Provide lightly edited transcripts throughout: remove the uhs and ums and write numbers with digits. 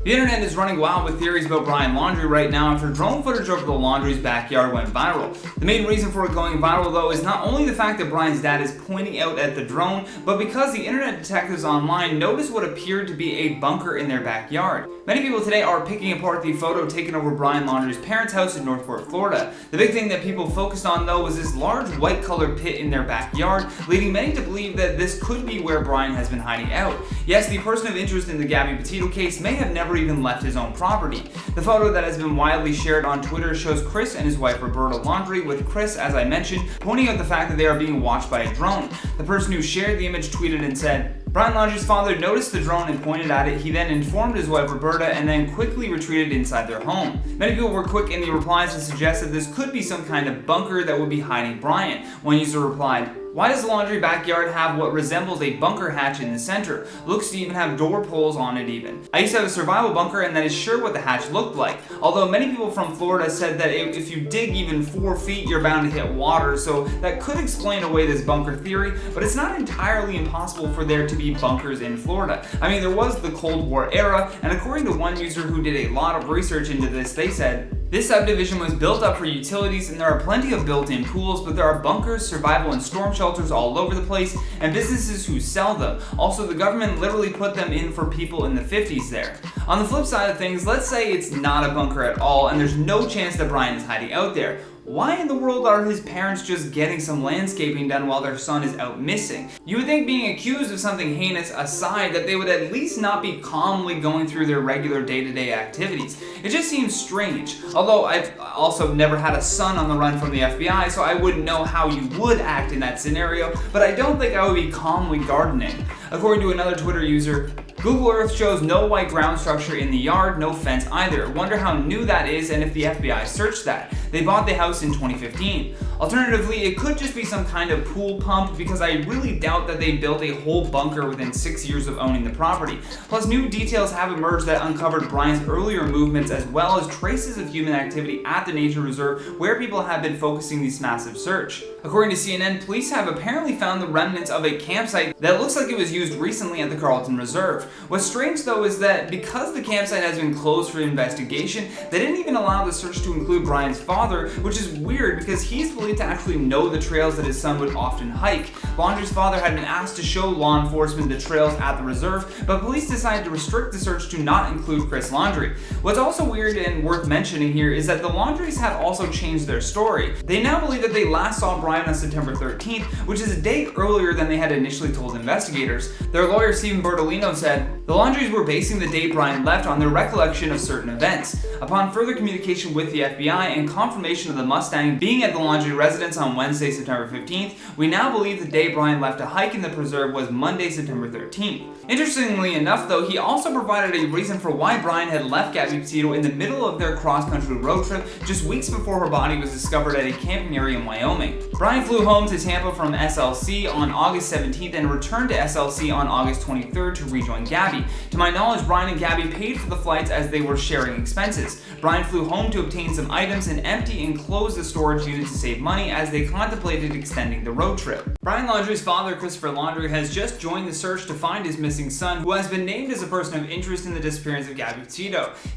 The internet is running wild with theories about Brian Laundrie right now after drone footage over the Laundrie's backyard went viral. The main reason for it going viral though is not only the fact that Brian's dad is pointing out at the drone, but because the internet detectives online noticed what appeared to be a bunker in their backyard. Many people today are picking apart the photo taken over Brian Laundrie's parents' house in Northport, Florida. The big thing that people focused on though was this large white colored pit in their backyard, leading many to believe that this could be where Brian has been hiding out. Yes, the person of interest in the Gabby case may have never even left his own property. The photo that has been widely shared on Twitter shows Chris and his wife Roberta Laundrie, with Chris, as I mentioned, pointing out the fact that they are being watched by a drone. The person who shared the image tweeted and said, "Brian Laundrie's father noticed the drone and pointed at it. He then informed his wife Roberta and then quickly retreated inside their home." Many people were quick in the replies to suggest that this could be some kind of bunker that would be hiding Brian. One user replied, "Why does the Laundrie backyard have what resembles a bunker hatch in the center? Looks to even have door pulls on it even. I used to have a survival bunker and that is sure what the hatch looked like." Although many people from Florida said that if you dig even 4 feet, you're bound to hit water, so that could explain away this bunker theory, but it's not entirely impossible for there to be bunkers in Florida. I mean, there was the Cold War era, and according to one user who did a lot of research into this, they said, "This subdivision was built up for utilities and there are plenty of built-in pools, but there are bunkers, survival and storm shelters all over the place, and businesses who sell them. Also, the government literally put them in for people in the 50s there." On the flip side of things, let's say it's not a bunker at all and there's no chance that Brian is hiding out there. Why in the world are his parents just getting some landscaping done while their son is out missing? You would think, being accused of something heinous aside, that they would at least not be calmly going through their regular day-to-day activities. It just seems strange. Although I've also never had a son on the run from the FBI, so I wouldn't know how you would act in that scenario, but I don't think I would be calmly gardening. According to another Twitter user, "Google Earth shows no white ground structure in the yard, no fence either. Wonder how new that is and if the FBI searched that. They bought the house in 2015. Alternatively, it could just be some kind of pool pump, because I really doubt that they built a whole bunker within 6 years of owning the property. Plus, new details have emerged that uncovered Brian's earlier movements as well as traces of human activity at the nature reserve where people have been focusing this massive search. According to CNN, police have apparently found the remnants of a campsite that looks like it was used recently at the Carlton Reserve. What's strange though is that because the campsite has been closed for investigation, they didn't even allow the search to include Brian's father, which is weird because he's believed to actually know the trails that his son would often hike. Laundrie's father had been asked to show law enforcement the trails at the reserve, but police decided to restrict the search to not include Chris Laundrie. What's also weird and worth mentioning here is that the Laundries have also changed their story. They now believe that they last saw Brian on September 13th, which is a date earlier than they had initially told investigators. Their lawyer Stephen Bertolino said, "The Laundries were basing the date Brian left on their recollection of certain events. Upon further communication with the FBI and confirmation of the Mustang being at the Laundrie residence on Wednesday, September 15th, we now believe the day Brian left to hike in the preserve was Monday, September 13th. Interestingly enough though, he also provided a reason for why Brian had left Gabby in the middle of their cross-country road trip just weeks before her body was discovered at a camping area in Wyoming. Brian flew home to Tampa from SLC on August 17th and returned to SLC on August 23rd to rejoin Gabby. To my knowledge, Brian and Gabby paid for the flights as they were sharing expenses. Brian flew home to obtain some items and empty and close the storage unit to save money as they contemplated extending the road trip." Brian Laundrie's father, Christopher Laundrie, has just joined the search to find his missing son, who has been named as a person of interest in the disappearance of Gabby.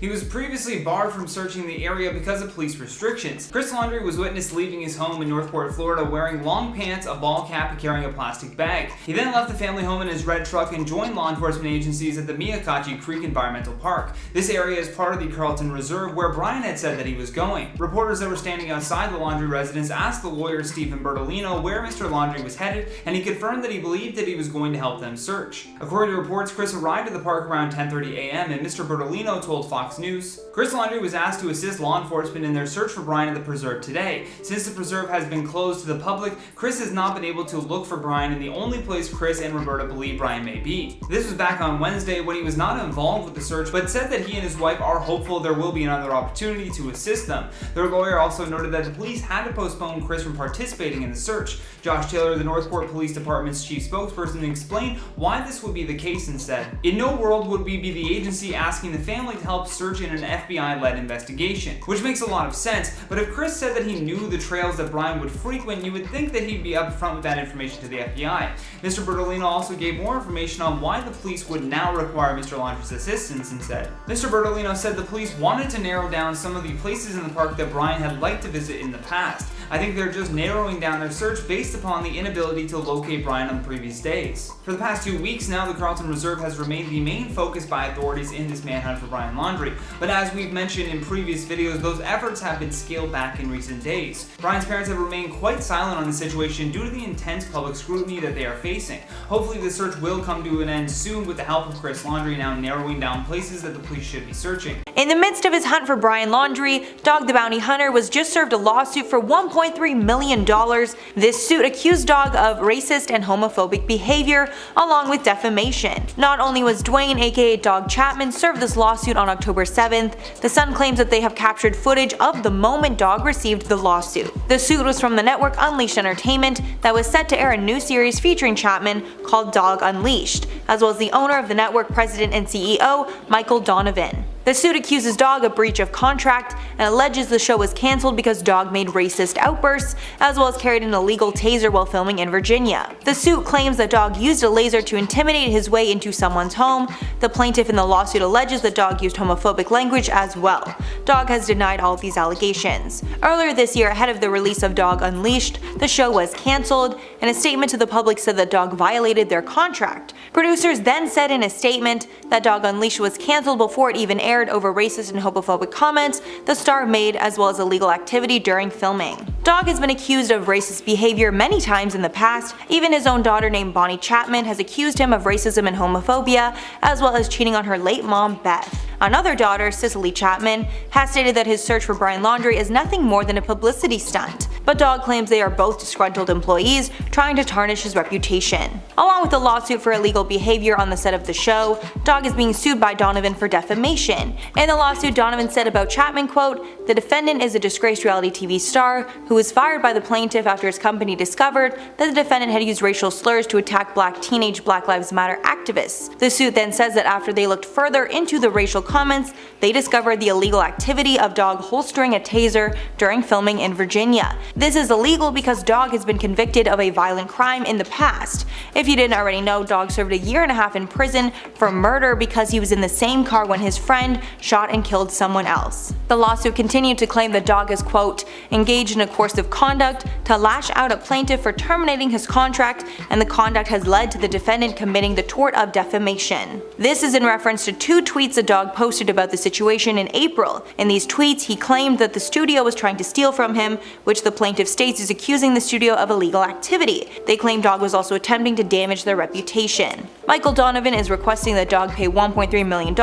He was previously barred from searching the area because of police restrictions. Chris Laundrie was witnessed leaving his home in Northport, Florida, wearing long pants, a ball cap, and carrying a plastic bag. He then left the family home in his red truck and joined law enforcement agencies at the Miakachi Creek Environmental Park. This area is part of the Carlton Reserve where Brian had said that he was going. Reporters that were standing outside the Laundrie residence asked the lawyer Stephen Bertolino where Mr. Laundrie was headed, and he confirmed that he believed that he was going to help them search. According to reports, Chris arrived at the park around 10:30 a.m. and Mr. Bertolino told Fox News, "Chris Laundrie was asked to assist law enforcement in their search for Brian at the preserve today. Since the preserve has been closed to the public, Chris has not been able to look for Brian in the only place Chris and Roberta believe Brian may be." This was back on Wednesday when he was not involved with the search, but said that he and his wife are hopeful there will be another opportunity to assist them. Their lawyer also noted that the police had to postpone Chris from participating in the search. Josh Taylor, the Northport Police Department's chief spokesperson, explained why this would be the case and said, "In no world would we be the agency asking the family to help search in an FBI-led investigation," which makes a lot of sense, but if Chris said that he knew the trails that Brian would frequent, you would think that he'd be upfront with that information to the FBI. Mr. Bertolino also gave more information on why the police would would now require Mr. Laundrie's assistance instead. Mr. Bertolino said the police wanted to narrow down some of the places in the park that Brian had liked to visit in the past. I think they're just narrowing down their search based upon the inability to locate Brian on previous days. For the past 2 weeks now, the Carlton Reserve has remained the main focus by authorities in this manhunt for Brian Laundrie, but as we've mentioned in previous videos, those efforts have been scaled back in recent days. Brian's parents have remained quite silent on the situation due to the intense public scrutiny that they are facing. Hopefully the search will come to an end soon with the help of Chris Laundrie now narrowing down places that the police should be searching. In the midst of his hunt for Brian Laundrie, Dog the Bounty Hunter was just served a lawsuit for $1.3 million. This suit accused Dog of racist and homophobic behavior, along with defamation. Not only was Dwayne aka Dog Chapman served this lawsuit on October 7th, the Sun claims that they have captured footage of the moment Dog received the lawsuit. The suit was from the network Unleashed Entertainment that was set to air a new series featuring Chapman called Dog Unleashed, as well as the owner of the network, president and CEO, Michael Donovan. The suit accuses Dog of breach of contract and alleges the show was cancelled because Dog made racist outbursts, as well as carried an illegal taser while filming in Virginia. The suit claims that Dog used a laser to intimidate his way into someone's home. The plaintiff in the lawsuit alleges that Dog used homophobic language as well. Dog has denied all of these allegations. Earlier this year, ahead of the release of Dog Unleashed, the show was cancelled, and a statement to the public said that Dog violated their contract. Producers then said in a statement that Dog Unleashed was cancelled before it even aired over racist and homophobic comments the star made, as well as illegal activity during filming. Dog has been accused of racist behavior many times in the past. Even his own daughter named Bonnie Chapman has accused him of racism and homophobia, as well as cheating on her late mom Beth. Another daughter, Cicely Chapman, has stated that his search for Brian Laundrie is nothing more than a publicity stunt, but Dog claims they are both disgruntled employees trying to tarnish his reputation. Along with the lawsuit for illegal behavior on the set of the show, Dog is being sued by Donovan for defamation. In the lawsuit, Donovan said about Chapman, quote, "The defendant is a disgraced reality TV star who was fired by the plaintiff after his company discovered that the defendant had used racial slurs to attack teenage Black Lives Matter activists." The suit then says that after they looked further into the racial comments, they discovered the illegal activity of Dog holstering a taser during filming in Virginia. This is illegal because Dog has been convicted of a violent crime in the past. If you didn't already know, Dog served a year and a half in prison for murder because he was in the same car when his friend shot and killed someone else. The lawsuit continued to claim that Dog is, quote, "engaged in a course of conduct to lash out at plaintiff for terminating his contract, and the conduct has led to the defendant committing the tort of defamation." This is in reference to 2 tweets that Dog posted about the situation in April. In these tweets, he claimed that the studio was trying to steal from him, which the plaintiff states is accusing the studio of illegal activity. They claim Dog was also attempting to damage their reputation. Michael Donovan is requesting that Dog pay $1.3 million,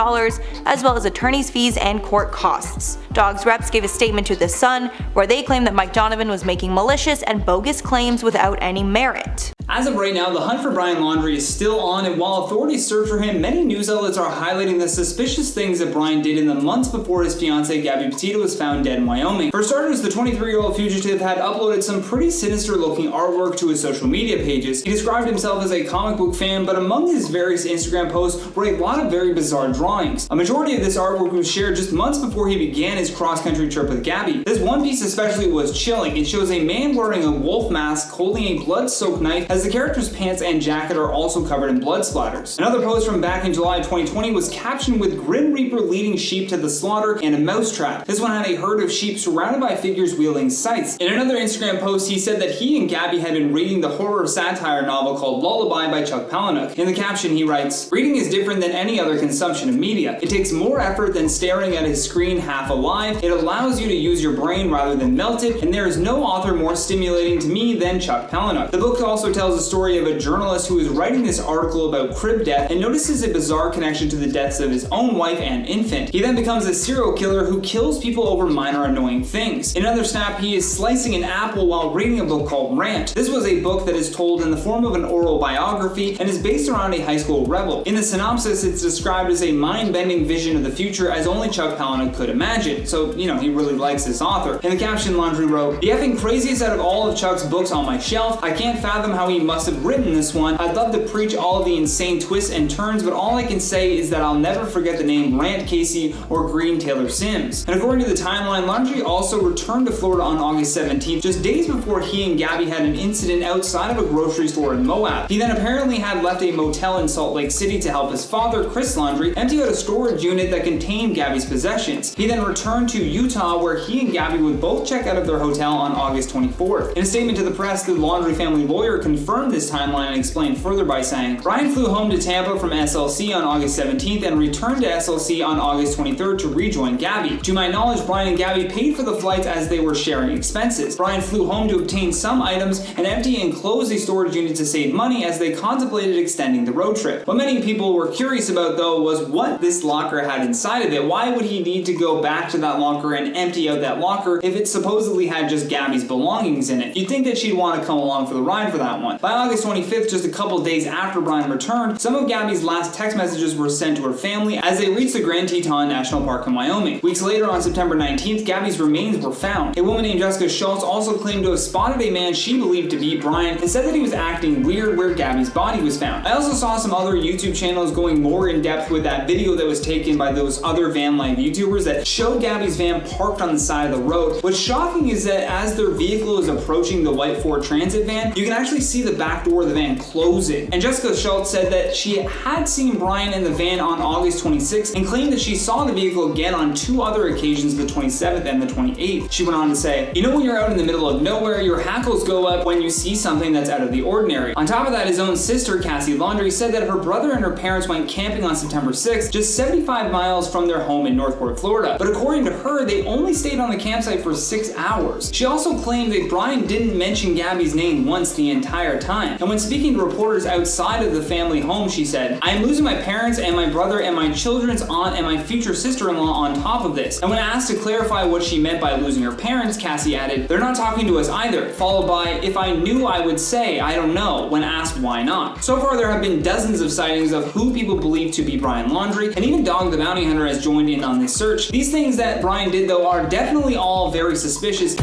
as well as attorney's fees and court costs. Dog's reps gave a statement to The Sun where they claimed that Mike Donovan was making malicious and bogus claims without any merit. As of right now, the hunt for Brian Laundrie is still on, and while authorities search for him, many news outlets are highlighting the suspicious things that Brian did in the months before his fiancée Gabby Petito was found dead in Wyoming. For starters, the 23-year-old fugitive had uploaded some pretty sinister-looking artwork to his social media pages. He described himself as a comic book fan, but among his various Instagram posts were a lot of very bizarre drawings. A majority of this artwork was shared just months before he began his cross-country trip with Gabby. This one piece especially was chilling. It shows a man wearing a wolf mask holding a blood-soaked knife, as the character's pants and jacket are also covered in blood splatters. Another post from back in July 2020 was captioned with Grim Reaper leading sheep to the slaughter and a mousetrap. This one had a herd of sheep surrounded by figures wielding scythes. In another Instagram post, he said that he and Gabby had been reading the horror satire novel called Lullaby by Chuck Palahniuk. In the caption, he writes, "Reading is different than any other consumption of media. It takes more effort than staring at a screen half alive. It allows you to use your brain rather than melt it, and there is no author more stimulating to me than Chuck Palahniuk." The book also tells the story of a journalist who is writing this article about crib death and notices a bizarre connection to the deaths of his own wife and infant. He then becomes a serial killer who kills people over minor annoying things. In another snap, he is slicing an apple while reading a book called Rant. This was a book that is told in the form of an oral biography and is based around a high school rebel. In the synopsis, it's described as a mind-bending vision of the future as only Chuck Palahniuk could imagine. So, he really likes this author. In the caption, Laundrie wrote, "The effing craziest out of all of Chuck's books on my shelf. I can't fathom how he must have written this one. I'd love to preach all of the insane twists and turns, but all I can say is that I'll never forget the name Grant Casey or Green Taylor Sims. And according to the timeline, Laundrie also returned to Florida on August 17th, just days before he and Gabby had an incident outside of a grocery store in Moab. He then apparently had left a motel in Salt Lake City to help his father, Chris Laundrie, empty out a storage unit that contained Gabby's possessions. He then returned to Utah, where he and Gabby would both check out of their hotel on August 24th. In a statement to the press, the Laundrie family lawyer confirmed this timeline and explained further by saying, Brian flew home to Tampa from SLC on August 17th and returned to SLC on August 23rd to rejoin Gabby. To my knowledge, Brian and Gabby paid for the flights as they were sharing expenses. Brian flew home to obtain some items and empty and close a storage unit to save money as they contemplated extending the road trip. What many people were curious about though was what this locker had inside of it. Why would he need to go back to that locker and empty out that locker if it supposedly had just Gabby's belongings in it? You'd think that she'd want to come along for the ride for that one. By August 25th, just a couple days after Brian returned, some of Gabby's last text messages were sent to her family as they reached the Grand Teton National Park in Wyoming. Weeks later, on September 19th, Gabby's remains were found. A woman named Jessica Schultz also claimed to have spotted a man she believed to be Brian and said that he was acting weird where Gabby's body was found. I also saw some other YouTube channels going more in depth with that video that was taken by those other van life YouTubers that showed Gabby's van parked on the side of the road. What's shocking is that as their vehicle is approaching the white Ford Transit van, you can actually see the back door of the van closing. And Jessica Schultz said that she had seen Brian in the van on August 26th and claimed that she saw the vehicle again on two other occasions, the 27th and the 28th. She went on to say, you know when you're out in the middle of nowhere, your hackles go up when you see something that's out of the ordinary. On top of that, his own sister, Cassie Laundrie, said that her brother and her parents went camping on September 6th, just 75 miles from their home in Northport, Florida. But according to her, they only stayed on the campsite for 6 hours. She also claimed that Brian didn't mention Gabby's name once the entire time. And when speaking to reporters outside of the family home, she said, I am losing my parents and my brother and my children's aunt and my future sister-in-law on top of this. And when asked to clarify what she meant by losing her parents, Cassie added, they're not talking to us either, followed by, if I knew I would say, I don't know, when asked why not. So far, there have been dozens of sightings of who people believe to be Brian Laundrie, and even Dog the Bounty Hunter has joined in on this search. These things that Brian did though are definitely all very suspicious.